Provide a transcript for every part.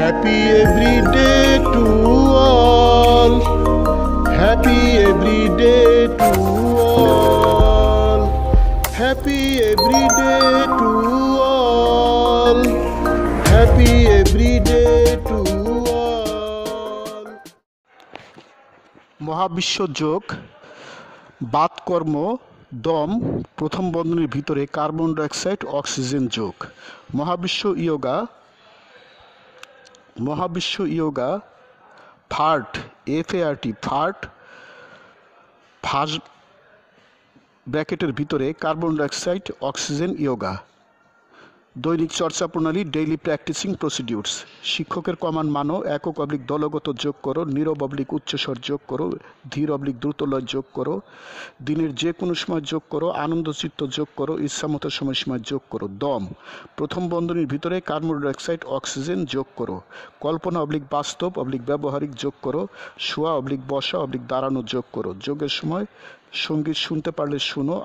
Happy every day to all. Happy every day to all. Happy every day to all. Happy every day to all. মহাবিশ্ব যোগ বাতকর্ম দম প্রথম বন্ধনীর ভিতরে carbon dioxide oxygen যোগ। মহাবিশ্ব yoga fart FART fart first ব্র্যাকেটের ভিতরে কার্বন ডাইঅক্সাইড অক্সিজেন ইয়োগা। দৈনিক চর্চা প্রণালী ডেইলি প্র্যাকটিসিং প্রসিডিউরস। শিক্ষকের কমান মানো, একক অবলিক দলগত যোগ করো, নীরব অবলিক উচ্চস্বর যোগ করো, ধীর অবলিক দ্রুতলয় যোগ করো, দিনের যে কোনো সময় যোগ করো, আনন্দচিত্ত যোগ করো, ইচ্ছামতো সময় যোগ করো। দম প্রথম বন্ধনীর ভিতরে কার্বন ডাইঅক্সাইড অক্সিজেন যোগ করো। কল্পনা অবলিক বাস্তব অবলিক ব্যবহারিক যোগ করো। শোয়া অবলিক বসা অবলিক দাঁড়ানো যোগ করো। যোগের সময় সঙ্গীত শুনতে পারলে শুনো।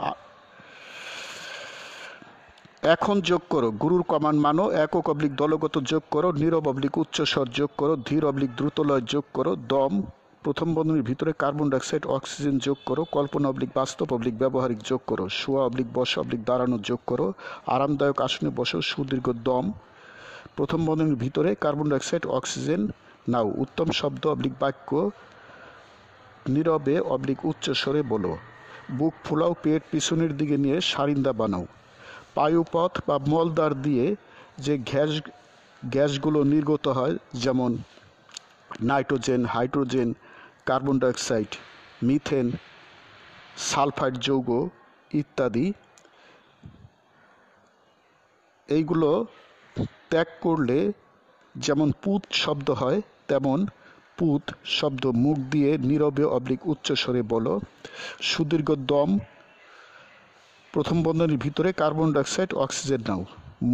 এখন যোগ করো। গুরুর কমান মানো, একক অবলিক দলগত যোগ করো, নীরব অবলিক উচ্চস্বর যোগ করো, ধীর অবলিক দ্রুতলয় যোগ করো। দম প্রথম বন্ধনীর ভিতরে কার্বন ডাইঅক্সাইড অক্সিজেন যোগ করো। কল্পনা অবলিক বাস্তব অবলিক ব্যবহারিক যোগ করো। শোয়া অবলিক বসা অবলিক দাঁড়ানো যোগ করো। আরামদায়ক আসনে বসো। সুদীর্ঘ দম প্রথম বন্ধনীর ভিতরে কার্বন ডাইঅক্সাইড অক্সিজেন নাও। উত্তম শব্দ অবলিক বাক্য নীরবে অবলিক উচ্চস্বরে বলো। বুক ফুলাও, পেট পিছনের দিকে নিয়ে সারিন্দা বানাও। বায়ুপথ বা মলদ্বার দিয়ে যে গ্যাসগুলো নির্গত হয়, যেমন nitrogen, hydrogen, carbon dioxide, methane, sulphide যৌগ ইত্যাদি, এইগুলো ত্যাগ করলে যেমন পুত শব্দ হয়, তেমন পুত শব্দ মুখ দিয়ে নীরবে অবলিক উচ্চস্বরে বলো। সুদীর্ঘ দম প্রথম বন্ধনীর ভিতরে কার্বন ডাইঅক্সাইড অক্সিজেন নাও।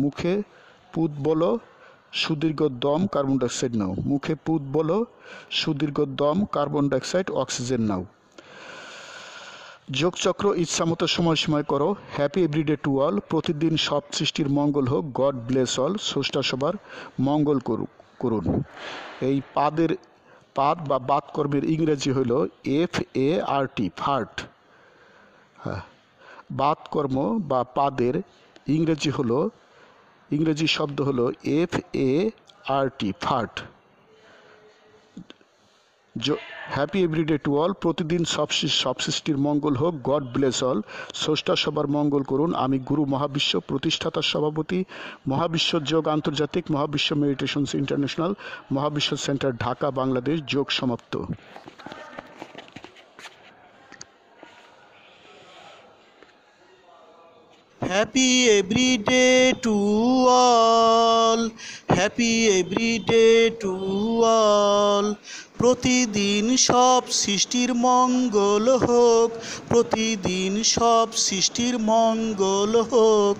মুখে পুত বলো, সুদীর্ঘ দম কার্বন ডাইঅক্সাইড নাও। মুখে পুত বলো, সুদীর্ঘ দম কার্বন ডাইঅক্সাইড অক্সিজেন নাও। যোগচক্র ইচ্ছামতো সময় করো। Happy everyday to all. প্রতিদিন সব সৃষ্টির মঙ্গল হোক। God bless all. স্রষ্টা সবার মঙ্গল করুন। এই পাদ বা বাতকর্মের ইংরেজি হইল FART ফার্ট। হ্যাঁ, বাতকর্ম বা পাদের ইংরেজি শব্দ হলো FART fart. Happy everyday to all. প্রতিদিন সব সৃষ্টির মঙ্গল হোক। God bless all. স্রষ্টা সবার মঙ্গল করুন। আমি গুরু মহাবিশ্ব প্রতিষ্ঠাতা সভাপতি, মহাবিশ্ব যোগ আন্তর্জাতিক, মহাবিশ্ব মেডিটেশনস ইন্টারন্যাশনাল, মহাবিশ্ব সেন্টার, ঢাকা, বাংলাদেশ। যোগ সমাপ্ত। Happy every day to all. Happy every day to all. প্রতিদিন সব সৃষ্টির মঙ্গল হোক। প্রতিদিন সব সৃষ্টির মঙ্গল হোক।